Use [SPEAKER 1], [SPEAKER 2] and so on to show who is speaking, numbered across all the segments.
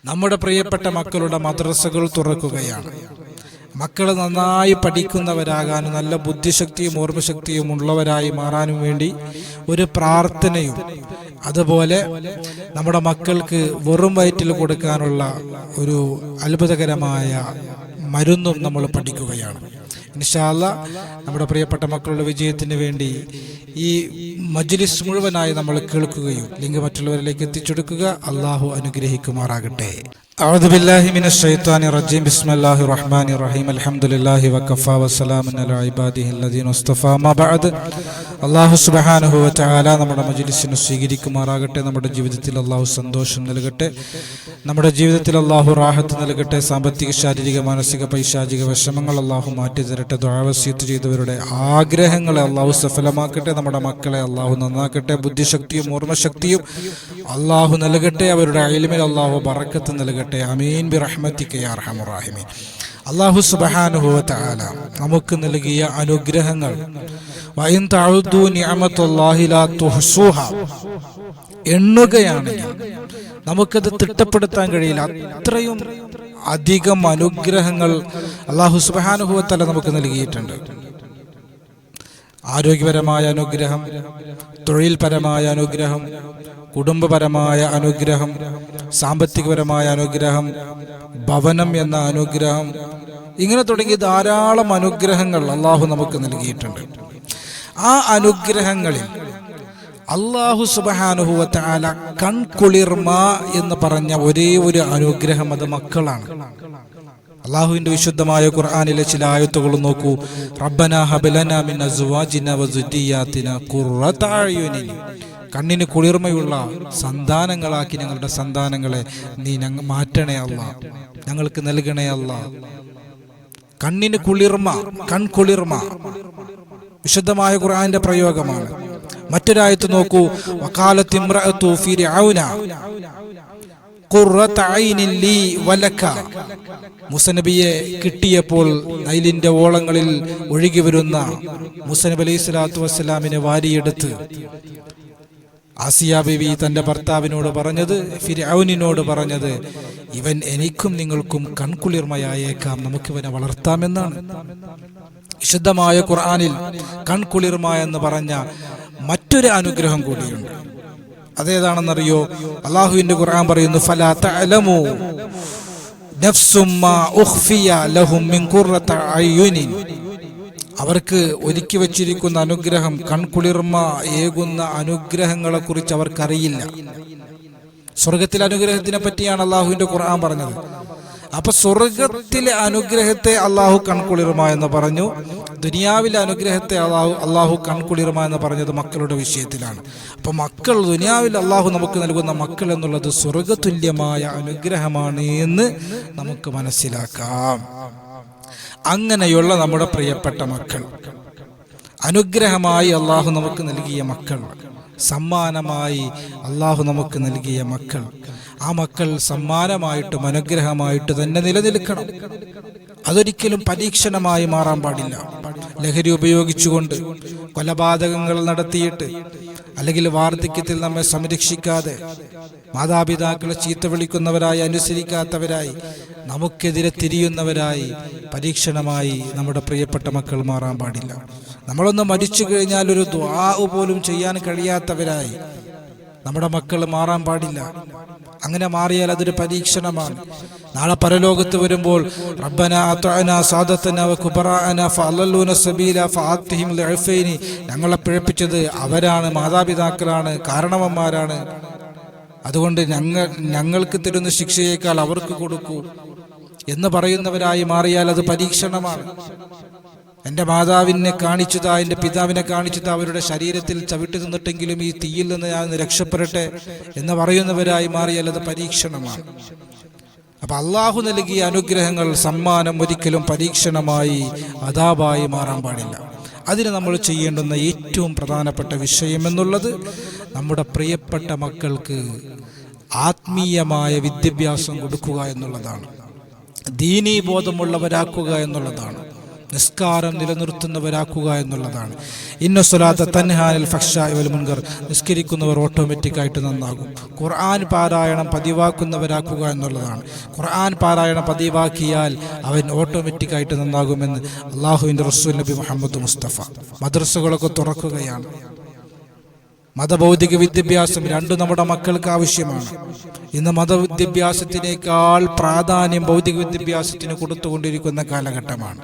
[SPEAKER 1] നമ്മുടെ പ്രിയപ്പെട്ട മക്കളുടെ മദ്രസകൾ തുറക്കുകയാണ്. മക്കൾ നന്നായി പഠിക്കുന്നവരാകാനും നല്ല ബുദ്ധിശക്തിയും ഓർമ്മശക്തിയും ഉള്ളവരായി മാറാനും വേണ്ടി ഒരു പ്രാർത്ഥനയും, അതുപോലെ നമ്മുടെ മക്കൾക്ക് വെറും വയറ്റിൽ കൊടുക്കാനുള്ള ഒരു അത്ഭുതകരമായ മരുന്നും നമ്മൾ പഠിക്കുകയാണ്. ഇൻഷാ അല്ലാഹ് നമ്മുടെ പ്രിയപ്പെട്ട മക്കളുടെ വിജയത്തിന് വേണ്ടി ഈ മജ്ലിസ് മുഴുവനായി നമ്മൾ കേൾക്കുകയും ലിങ്ക് മറ്റുള്ളവരിലേക്ക് എത്തിച്ചെടുക്കുക. അള്ളാഹു അനുഗ്രഹിക്കുമാറാകട്ടെ. അഊദു ബില്ലാഹി മിനശ് ശൈത്വാനിർ റജീം. ബിസ്മില്ലാഹിർ റഹ്മാനിർ റഹീം. അൽഹംദുലില്ലാഹി വകഫാ വസ്സലാമുൻ അലാ ഇബാദിഹിൽ ലദീന ഇസ്തഫാ. മാ ബഅദ്. അല്ലാഹു സുബ്ഹാനഹു വ തആല നമ്മുടെ മജ്ലിസിനെ സ്വീകരിക്കുമാറാകട്ടെ. നമ്മുടെ ജീവിതത്തിൽ അല്ലാഹു സന്തോഷം നൽകട്ടെ. നമ്മുടെ ജീവിതത്തിൽ അല്ലാഹു റാഹത്ത് നൽകട്ടെ. സാമ്പത്തിക, ശാരീരിക, മാനസിക, പൈശാചിക വിഷമങ്ങൾ അല്ലാഹു മാറ്റി തരട്ടെ. ദുആ വസിയത്ത് ചെയ്തവരുടെ ആഗ്രഹങ്ങളെ അല്ലാഹു സഫലമാക്കട്ടെ. നമ്മുടെ മക്കളെ അല്ലാഹു നന്നാക്കട്ടെ. ബുദ്ധിശക്തിയും ഓർമ്മശക്തിയും അല്ലാഹു നൽകട്ടെ. അവരുടെ ഇൽമിൽ അല്ലാഹു ബറക്കത്ത് നൽകട്ടെ. ആമീൻ ബിറഹ്മതിക യാ അർഹമർ റഹീമീൻ. അല്ലാഹു സുബ്ഹാനഹു വ തആല നമുക്ക് നൽകിയ അനുഗ്രഹങ്ങൾ വഇൻ തഅഉദു നിഅമത്തുല്ലാഹി ലാ തുഹ്സുഹ, എണ്ണുകയാണെങ്കിൽ നമുക്കത് തിട്ടപ്പെടുത്താൻ കഴിയില്ല. അത്രയും അധികം അനുഗ്രഹങ്ങൾ അല്ലാഹു സുബ്ഹാനഹു വ തആല നമുക്ക് നൽകിയിട്ടുണ്ട്. ആരോഗ്യപരമായ അനുഗ്രഹം, തൊഴിൽപരമായ അനുഗ്രഹം, കുടുംബപരമായ അനുഗ്രഹം, സാമ്പത്തികപരമായ അനുഗ്രഹം, ഭവനം എന്ന അനുഗ്രഹം, ഇങ്ങനെ തുടങ്ങി ധാരാളം അനുഗ്രഹങ്ങൾ അള്ളാഹു നമുക്ക് നൽകിയിട്ടുണ്ട്. ആ അനുഗ്രഹങ്ങളിൽ അള്ളാഹു സുബ്ഹാനഹു വ തആല കൺകുളിർമ എന്ന് പറഞ്ഞ ഒരേ ഒരു അനുഗ്രഹം അത് മക്കളാണ്. അള്ളാഹുവിന്റെ വിശുദ്ധമായ ഖുർആനിലെ ചില ആയത്തുകൾ നോക്കൂ. റബ്ബനാ ഹബ് ലനാ മിൻ അസ്വാജിനാ വ ദുരിയാതിനാ ഖുർറത അയുനിൻ, കണ്ണിന് കുളിർമയുള്ള സന്താനങ്ങളാക്കി ഞങ്ങളുടെ സന്താനങ്ങളെ നീ മാറ്റണേ അല്ലാ, ഞങ്ങൾക്ക് നൽകണേ അല്ലാ. കണ്ണിന് കുളിർമ, കൺകുളിർമ വിശുദ്ധമായ ഖുർആന്റെ പ്രയോഗമാണ്. മറ്റൊരായത്ത് നോക്കൂ. വഖാലത്ത് ഇംറഅതു ഫിർഔന ഖുർറത ഐനിൻ ലീ വലക, മൂസ നബിയെ കിട്ടിയപ്പോൾ നൈലിന്റെ ഓളങ്ങളിൽ ഒഴുകി വരുന്ന മൂസ നബി അലൈഹി സ്വലാത്തു വസ്സലാമിനെ വാരിയെടുത്ത് ആസിയ ബീവി തന്റെ ഭർത്താവിനോട് പറഞ്ഞത്, ഫിർഔനിനോട് പറഞ്ഞത്, ഇവൻ എനിക്കും നിങ്ങൾക്കും കൺകുളിർമയായേക്കാം, നമുക്കിവനെ വളർത്താമെന്നാണ്. വിശുദ്ധമായ ഖുർആനിൽ കൺകുളിർമ എന്ന് പറഞ്ഞ മറ്റൊരു അനുഗ്രഹം കൂടിയുണ്ട്. അതേതാണെന്നറിയോ? അള്ളാഹുവിന്റെ ഖുർആൻ പറയുന്നു, ഫലാ തഅലമു നഫ്സും മാ ഉഖ്ഫിയ ലഹും മിൻ ഖുർറത അയ്യുനിൻ, അവർക്ക് ഒരുക്കി വച്ചിരിക്കുന്ന അനുഗ്രഹം, കൺകുളിർമ ഏകുന്ന അനുഗ്രഹങ്ങളെ കുറിച്ച് അവർക്കറിയില്ല. സ്വർഗത്തിലെ അനുഗ്രഹത്തിനെ പറ്റിയാണ് അള്ളാഹുവിന്റെ ഖുർആൻ പറഞ്ഞത്. അപ്പൊ സ്വർഗത്തിലെ അനുഗ്രഹത്തെ അള്ളാഹു കൺകുളിർമ എന്ന് പറഞ്ഞു. ദുനിയാവിലെ അനുഗ്രഹത്തെ അള്ളാഹു കൺകുളിർമ എന്ന് പറഞ്ഞത് മക്കളുടെ വിഷയത്തിലാണ്. അപ്പൊ മക്കൾ, ദുനിയാവിൽ അള്ളാഹു നമുക്ക് നൽകുന്ന മക്കൾ എന്നുള്ളത് സ്വർഗതുല്യമായ അനുഗ്രഹമാണ് എന്ന് നമുക്ക് മനസ്സിലാക്കാം. അങ്ങനെയുള്ള നമ്മുടെ പ്രിയപ്പെട്ട മക്കൾ, അനുഗ്രഹമായി അള്ളാഹു നമുക്ക് നൽകിയ മക്കൾ, സമ്മാനമായി അള്ളാഹു നമുക്ക് നൽകിയ മക്കൾ, ആ മക്കൾ സമ്മാനമായിട്ടും അനുഗ്രഹമായിട്ട് തന്നെ നിലനിൽക്കണം. അതൊരിക്കലും പരീക്ഷണമായി മാറാൻ പാടില്ല. ലഹരി ഉപയോഗിച്ചുകൊണ്ട്, കൊലപാതകങ്ങൾ നടത്തിയിട്ട്, അല്ലെങ്കിൽ വാർദ്ധക്യത്തിൽ നമ്മെ സംരക്ഷിക്കാതെ, മാതാപിതാക്കളെ ചീത്ത വിളിക്കുന്നവരായി, അനുസരിക്കാത്തവരായി, നമുക്കെതിരെ തിരിയുന്നവരായി പരീക്ഷണമായി നമ്മുടെ പ്രിയപ്പെട്ട മക്കൾ മാറാൻ പാടില്ല. നമ്മളൊന്ന് മരിച്ചു കഴിഞ്ഞാൽ ഒരു ദുആ പോലും ചെയ്യാൻ കഴിയാത്തവരായി നമ്മുടെ മക്കൾ മാറാൻ പാടില്ല. അങ്ങനെ മാറിയാൽ അതൊരു പരീക്ഷണമാണ്. നാളെ പരലോകത്ത് വരുമ്പോൾ റബ്ബനാ അത്അനാ സാദതനാ വ കുബറാഅനാ ഫഅല്ലൂന സബീല ഫഅത്ഹിം ലഅഫൈനി, ഞങ്ങളെ പിഴപ്പിച്ചത് അവരാണ്, മാതാപിതാക്കളാണ്, കാരണവന്മാരാണ്, അതുകൊണ്ട് ഞങ്ങൾക്ക് തരുന്ന ശിക്ഷയേക്കാൾ അവർക്ക് കൊടുക്കൂ എന്ന് പറയുന്നവരായി മാറിയാൽ അത് പരീക്ഷണമാണ്. എൻ്റെ മാതാവിനെ കാണിച്ചതാ, എൻ്റെ പിതാവിനെ കാണിച്ചതാ, അവരുടെ ശരീരത്തിൽ ചവിട്ടി നിന്നിട്ടെങ്കിലും ഈ തീയിൽ നിന്ന് ഞാൻ രക്ഷപ്പെടട്ടെ എന്ന് പറയുന്നവരായി മാറിയാൽ അത് പരീക്ഷണമാണ്. അപ്പൊ അള്ളാഹു നൽകിയ അനുഗ്രഹങ്ങൾ, സമ്മാനം ഒരിക്കലും പരീക്ഷണമായി, അദാബായി മാറാൻ പാടില്ല. അതിന് നമ്മൾ ചെയ്യേണ്ടുന്ന ഏറ്റവും പ്രധാനപ്പെട്ട വിഷയം എന്നുള്ളത് നമ്മുടെ പ്രിയപ്പെട്ട മക്കൾക്ക് ആത്മീയമായ വിദ്യാഭ്യാസം കൊടുക്കുക എന്നുള്ളതാണ്. ദീനീ ബോധമുള്ളവരാക്കുക എന്നുള്ളതാണ്. നിസ്കാരം നിലനിർത്തുന്നവരാക്കുക എന്നുള്ളതാണ്. ഇന്ന സ്വലാത്ത തൻഹാനിൽ ഫഹ്ശാഇ വൽ മുൻകർ, നിസ്കരിക്കുന്നവർ ഓട്ടോമാറ്റിക്കായിട്ട് നന്നാകും. ഖുർആൻ പാരായണം പതിവാക്കുന്നവരാക്കുക എന്നുള്ളതാണ്. ഖുർആൻ പാരായണം പതിവാക്കിയാൽ അവൻ ഓട്ടോമാറ്റിക്കായിട്ട് നന്നാകുമെന്ന് അള്ളാഹുവിൻ്റെ റസൂൽ നബി മുഹമ്മദ് മുസ്തഫ. മദ്രസകളൊക്കെ തുറക്കുകയാണ്. മതഭൗതിക വിദ്യാഭ്യാസം രണ്ടും നമ്മുടെ മക്കൾക്ക് ആവശ്യമാണ്. ഇന്ന് മതവിദ്യാഭ്യാസത്തിനേക്കാൾ പ്രാധാന്യം ഭൗതിക വിദ്യാഭ്യാസത്തിന് കൊടുത്തുകൊണ്ടിരിക്കുന്ന കാലഘട്ടമാണ്.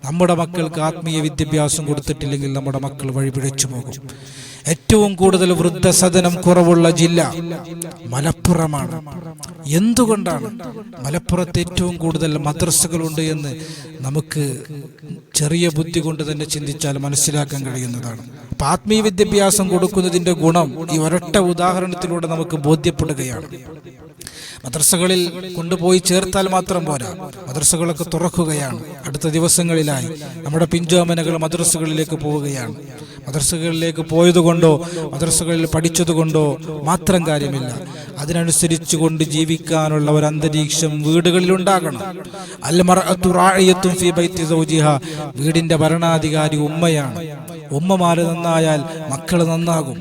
[SPEAKER 1] നമ്മുടെ മക്കൾക്ക് ആത്മീയ വിദ്യാഭ്യാസം കൊടുത്തിട്ടില്ലെങ്കിൽ നമ്മുടെ മക്കൾ വഴിപിഴച്ചു പോകും. ഏറ്റവും കൂടുതൽ വൃദ്ധസദനം കുറവുള്ള ജില്ല മലപ്പുറമാണ്. എന്തുകൊണ്ടാണ്? മലപ്പുറത്ത് ഏറ്റവും കൂടുതൽ മദ്രസകളുണ്ട് എന്ന് നമുക്ക് ചെറിയ ബുദ്ധി കൊണ്ട് തന്നെ ചിന്തിച്ചാൽ മനസ്സിലാക്കാൻ കഴിയുന്നതാണ്. അപ്പൊ ആത്മീയ വിദ്യാഭ്യാസം കൊടുക്കുന്നതിന്റെ ഗുണം ഈ ഒരൊറ്റ ഉദാഹരണത്തിലൂടെ നമുക്ക് ബോധ്യപ്പെടുകയാണ്. മദ്രസകളിൽ കൊണ്ടുപോയി ചേർത്താൽ മാത്രം പോരാ, മദ്രസകളൊക്കെ തുറക്കുകയാണ്. അടുത്ത ദിവസങ്ങളിലായി നമ്മുടെ പിഞ്ചോമനകൾ മദ്രസകളിലേക്ക് പോവുകയാണ്. മദ്രസകളിലേക്ക് പോയതുകൊണ്ടോ മദ്രസകളിൽ പഠിച്ചതുകൊണ്ടോ മാത്രം കാര്യമില്ല. അതിനനുസരിച്ച് കൊണ്ട് ജീവിക്കാനുള്ള ഒരു അന്തരീക്ഷം വീടുകളിൽ ഉണ്ടാകണം. അൽമർഅതു റാഇയത്തുൻ ഫീ ബൈത്തി സൗജിഹാ, വീടിന്റെ ഭരണാധികാരി ഉമ്മയാണ്. ഉമ്മമാര് നന്നായാൽ മക്കൾ നന്നാകും.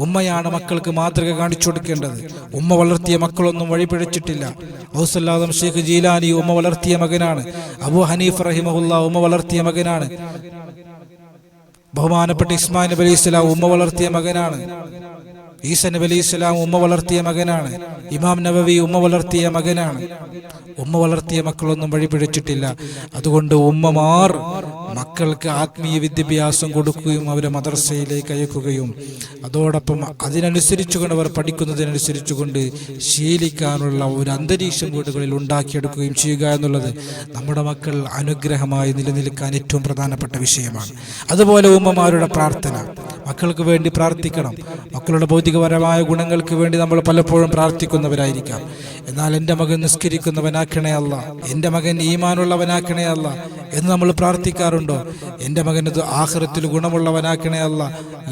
[SPEAKER 1] ഉമ്മയാണ് മക്കൾക്ക് മാതൃക കാണിച്ചു കൊടുക്കേണ്ടത്. ഉമ്മ വളർത്തിയ മക്കളൊന്നും വഴിപിഴച്ചിട്ടില്ല. ഔസല്ലാദം ഷെയ്ഖ് ജീലാനി ഉമ്മ വളർത്തിയ മകനാണ്. അബൂ ഹനീഫ് റഹിമഹുല്ലാ ഉമ്മ വളർത്തിയ മകനാണ്. ബഹുമാനപ്പെട്ട ഇസ്മായിൽ നബി അലൈഹി സ്വലാം ഉമ്മ വളർത്തിയ മകനാണ്. ഈസ നബി അലൈഹി സ്വലാം ഉമ്മ വളർത്തിയ മകനാണ്. ഇമാം നവവി ഉമ്മ വളർത്തിയ മകനാണ്. ഉമ്മ വളർത്തിയ മക്കളൊന്നും വഴിപിഴച്ചിട്ടില്ല. അതുകൊണ്ട് ഉമ്മമാർ മക്കൾക്ക് ആത്മീയ വിദ്യാഭ്യാസം കൊടുക്കുകയും അവരെ മദ്രസയിലേക്ക് അയക്കുകയും അതോടൊപ്പം അതിനനുസരിച്ചുകൊണ്ട് അവർ പഠിക്കുന്നതിനനുസരിച്ചുകൊണ്ട് ശീലിക്കാനുള്ള ഒരു അന്തരീക്ഷം വീടുകളിൽ ഉണ്ടാക്കിയെടുക്കുകയും ചെയ്യുക എന്നുള്ളത് നമ്മുടെ മക്കൾ അനുഗ്രഹമായി നിലനിൽക്കാൻ ഏറ്റവും പ്രധാനപ്പെട്ട വിഷയമാണ്. അതുപോലെ ഉമ്മമാരുടെ പ്രാർത്ഥന, മക്കൾക്ക് വേണ്ടി പ്രാർത്ഥിക്കണം. മക്കളുടെ ഭൗതികപരമായ ഗുണങ്ങൾക്ക് വേണ്ടി നമ്മൾ പലപ്പോഴും പ്രാർത്ഥിക്കുന്നവരായിരിക്കാം. എന്നാൽ എൻ്റെ മകൻ നിസ്കരിക്കുന്നവനാക്കണേ അല്ല, എൻ്റെ മകൻ ഈമാനുള്ളവനാക്കണേ അല്ല എന്ന് നമ്മൾ പ്രാർത്ഥിക്കാറുണ്ടോ? എൻ്റെ മകൻ ഇത് ആഖിറത്തിൽ ഗുണമുള്ളവനാക്കണേ അല്ല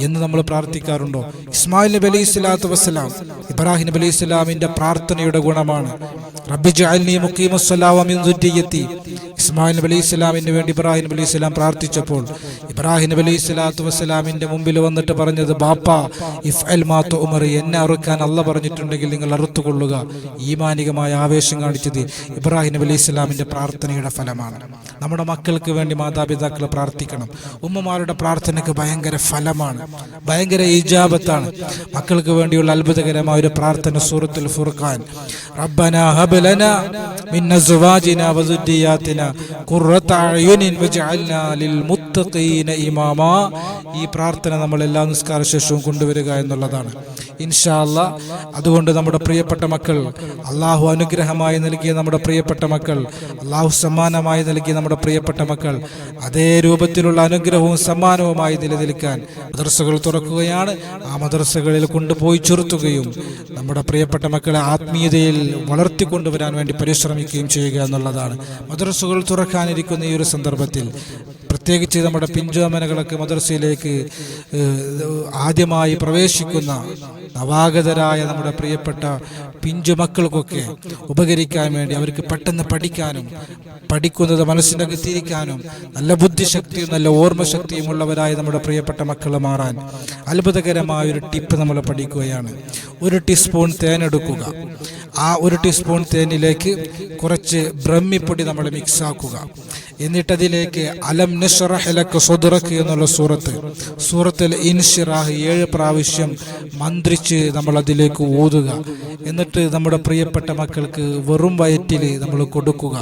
[SPEAKER 1] എന്ന് നമ്മൾ പ്രാർത്ഥിക്കാറുണ്ടോ? ഇസ്മായിൽ നബി അലൈഹി സ്വലാത്തു വസ്സലാം, ഇബ്രാഹിം നബി അലൈഹി സ്വലാമിന്റെ പ്രാർത്ഥനയുടെ ഗുണമാണ് റബ്ബി ജഅൽനി മുഖീമസ്സലാ വ മിൻ ദുർരിയ്യതി. ഇസ്മായിൽ നബി അലൈഹി സ്വലാമിന് വേണ്ടി ഇബ്രാഹിം നബി അലൈഹി സ്വലാം പ്രാർത്ഥിച്ചപ്പോൾ ഇബ്രാഹിം നബി അലൈഹി സ്വലാത്തു വസ്സലാമിന്റെ മുമ്പിൽ വന്നിട്ട് പറഞ്ഞത്, ബാപ്പാ ഇഫ്അൽ മാ തുഅ്മർ, എന്നെ അറുക്കാൻ അല്ലാഹ് പറഞ്ഞിട്ടുണ്ടെങ്കിൽ നിങ്ങൾ അറുത്തുകൊള്ളുക. ഈമാനികമായ ആവേശം കാണിച്ചത് ഇബ്രാഹിം നബി അലൈഹി സ്വലാമിന്റെ പ്രാർത്ഥനയുടെ ഫലമാണ്. നമ്മുടെ മക്കൾക്ക് വേണ്ടി മാതാപിതാക്കൾ പ്രാർത്ഥിക്കണം. ഉമ്മമാരുടെ പ്രാർത്ഥനയ്ക്ക് ഭയങ്കര ഫലമാണ്, ഭയങ്കര ഇജാബത്താണ്. മക്കൾക്ക് വേണ്ടിയുള്ള അത്ഭുതകരമായ ഒരു പ്രാർത്ഥന സൂറത്തുൽ ഫുർഖാൻ, റബ്ബനാ ഹബ് ലനാ മിൻ അസ്വാജിനാ വ ദുർരിയ്യാതിനാ ഖുർറത അയുനിൻ വജഅൽനാ ലിൽ മുത്തഖീന ഇമാമാ. ഈ പ്രാർത്ഥന നമ്മൾ എല്ലാ നിസ്കാര ശേഷവും കൊണ്ടുവരിക എന്നുള്ളതാണ് ഇൻഷാ അല്ലാഹ്. അതുകൊണ്ട് നമ്മുടെ പ്രിയപ്പെട്ട മക്കൾ, അള്ളാഹു അനുഗ്രഹമായി നൽകിയ നമ്മുടെ പ്രിയപ്പെട്ട മക്കൾ, അള്ളാഹു സമ്മാനമായി നൽകിയ നമ്മുടെ പ്രിയപ്പെട്ട മക്കൾ അതേ രൂപത്തിലുള്ള അനുഗ്രഹവും സമ്മാനവുമായി നിലനിൽക്കാൻ മദ്രസകൾ തുറക്കുകയാണ്. ആ മദ്രസകളിൽ കൊണ്ടുപോയി ചെറുത്തുകയും നമ്മുടെ പ്രിയപ്പെട്ട മക്കളെ ആത്മീയതയിൽ വളർത്തിക്കൊണ്ടുവരാൻ വേണ്ടി പരിശ്രമിക്കുകയും ചെയ്യുക എന്നുള്ളതാണ്. മദ്രസകൾ തുറക്കാനിരിക്കുന്ന ഈ ഒരു സന്ദർഭത്തിൽ പ്രത്യേകിച്ച് നമ്മുടെ പിഞ്ചോമനകളൊക്കെ മദ്രസയിലേക്ക് ആദ്യമായി പ്രവേശിക്കുന്ന നവാഗതരായ നമ്മുടെ പ്രിയപ്പെട്ട പിഞ്ചു മക്കൾക്കൊക്കെ ഉപകരിക്കാൻ വേണ്ടി അവർക്ക് പെട്ടെന്ന് പഠിക്കാനും പഠിക്കുന്നത് മനസ്സിനകത്തിരിക്കാനും നല്ല ബുദ്ധിശക്തിയും നല്ല ഓർമ്മശക്തിയും ഉള്ളവരായ നമ്മുടെ പ്രിയപ്പെട്ട മക്കൾ മാറാൻ അത്ഭുതകരമായ ഒരു ടിപ്പ് നമ്മൾ പഠിക്കുകയാണ്. 1 ടീസ്പൂൺ തേൻ എടുക്കുക. ആ 1 ടീസ്പൂൺ തേനിലേക്ക് കുറച്ച് ബ്രഹ്മിപ്പൊടി നമ്മൾ മിക്സ് ആക്കുക. എന്നിട്ടതിലേക്ക് അലം നശ്റഹ് ലക സദ്റക എന്നുള്ള സൂറത്തുൽ ഇൻഷിറാഹ് 7 പ്രാവശ്യം മന്ത്രിച്ച് നമ്മൾ അതിലേക്ക് ഓതുക. എന്നിട്ട് നമ്മുടെ പ്രിയപ്പെട്ട മക്കൾക്ക് വെറും വയറ്റിൽ നമ്മൾ കൊടുക്കുക.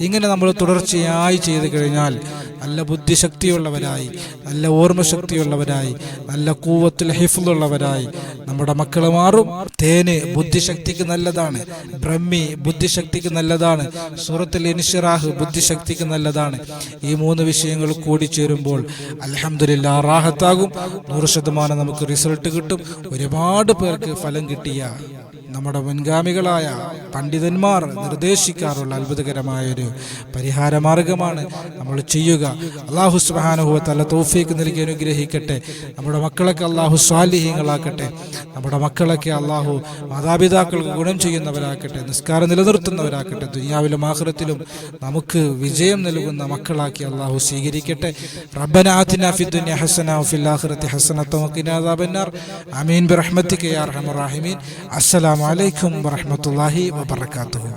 [SPEAKER 1] ഇങ്ങനെ നമ്മൾ തുടർച്ചയായി ചെയ്തു കഴിഞ്ഞാൽ നല്ല ബുദ്ധിശക്തിയുള്ളവരായി, നല്ല ഓർമ്മശക്തിയുള്ളവരായി, നല്ല ഖുവത്തുൽ ഹിഫ്ളുള്ളവരായി നമ്മുടെ മക്കൾ മാറും. തേന് ബുദ്ധിശക്തിക്ക് നല്ലതാണ്, ബ്രഹ്മി ബുദ്ധിശക്തിക്ക് നല്ലതാണ്, സൂറത്തുൽ ഇൻഷിറാഹ് ബുദ്ധിശക്തിക്ക് നല്ലതാണ്. ഈ 3 വിഷയങ്ങൾ കൂടി ചേരുമ്പോൾ അൽഹംദുലില്ലാഹ് റാഹത്താകും. 100% നമുക്ക് റിസൾട്ട് കിട്ടും. ഒരുപാട് പേർക്ക് ഫലം കിട്ടിയ നമ്മുടെ മുൻഗാമികളായ പണ്ഡിതന്മാർ നിർദ്ദേശിക്കാറുള്ള അത്ഭുതകരമായൊരു പരിഹാര മാർഗമാണ് നമ്മൾ ചെയ്യുക. അല്ലാഹു സുബ്ഹാനഹു വ തആല തൗഫീഖ് നൽകി അനുഗ്രഹിക്കട്ടെ. നമ്മുടെ മക്കളൊക്കെ അല്ലാഹു സ്വാലിഹീങ്ങളാക്കട്ടെ. നമ്മുടെ മക്കളൊക്കെ അല്ലാഹു മാതാപിതാക്കൾക്ക് ഗുണം ചെയ്യുന്നവരാക്കട്ടെ, നിസ്കാരം നിലനിർത്തുന്നവരാക്കട്ടെ. ദുനിയാവിലും ആഖിറത്തിലും നമുക്ക് വിജയം നൽകുന്ന മക്കളാക്കി അല്ലാഹു സ്വീകരിക്കട്ടെ. റബ്ബനാ ആതിനാ ഫിദ്ദുനിയ ഹസന വഫിൽ ആഖിറതി ഹസനത വഖിനാ അദാബന്നാർ. ആമീൻ ബിറഹ്മതിക യാ അർഹമർ റഹീമീൻ. അസ്സലാമു അലൈക്കും വറഹ്മത്തുള്ളാഹി വബറകാതുഹു.